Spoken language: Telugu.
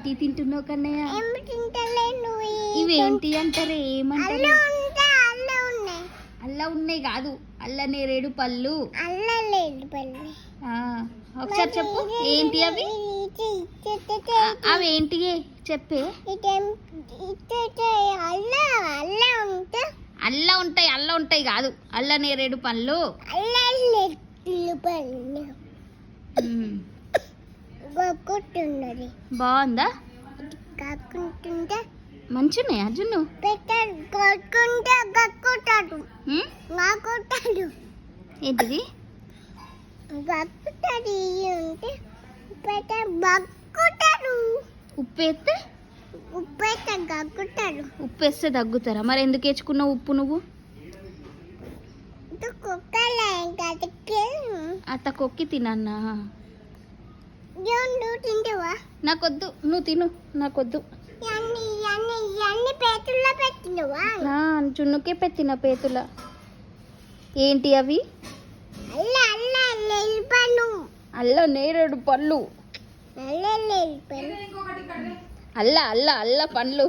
ఏంటి తింటున్నావు కన్నయ్య? ఇవేంటి అంటారే? ఏమంటారు? అల్ల ఉన్నాయి కాదు, అల్ల నేరేడు పళ్ళు. ఒకసారి చెప్పు ఏంటి అవి? అవి ఏంటి చెప్పే? అల్ల ఉంటాయి కాదు, అల్ల నేరేడు పళ్ళు. బాగుందా? మంచిగున్నాయి అర్జున్. ఏంటిది? ఉప్పేస్తే దగ్గుతారా? మరి ఎందుకు వేసుకున్నావు ఉప్పు నువ్వు? అత్త కొక్కి తినన్నా. నాకొద్దు, నువ్వు తిను, నాకొద్దు. జున్నుకే పెట్టిన పేతుల. ఏంటి అవి? అల్ల నేరేడు పళ్ళు. అల్ల పండ్లు.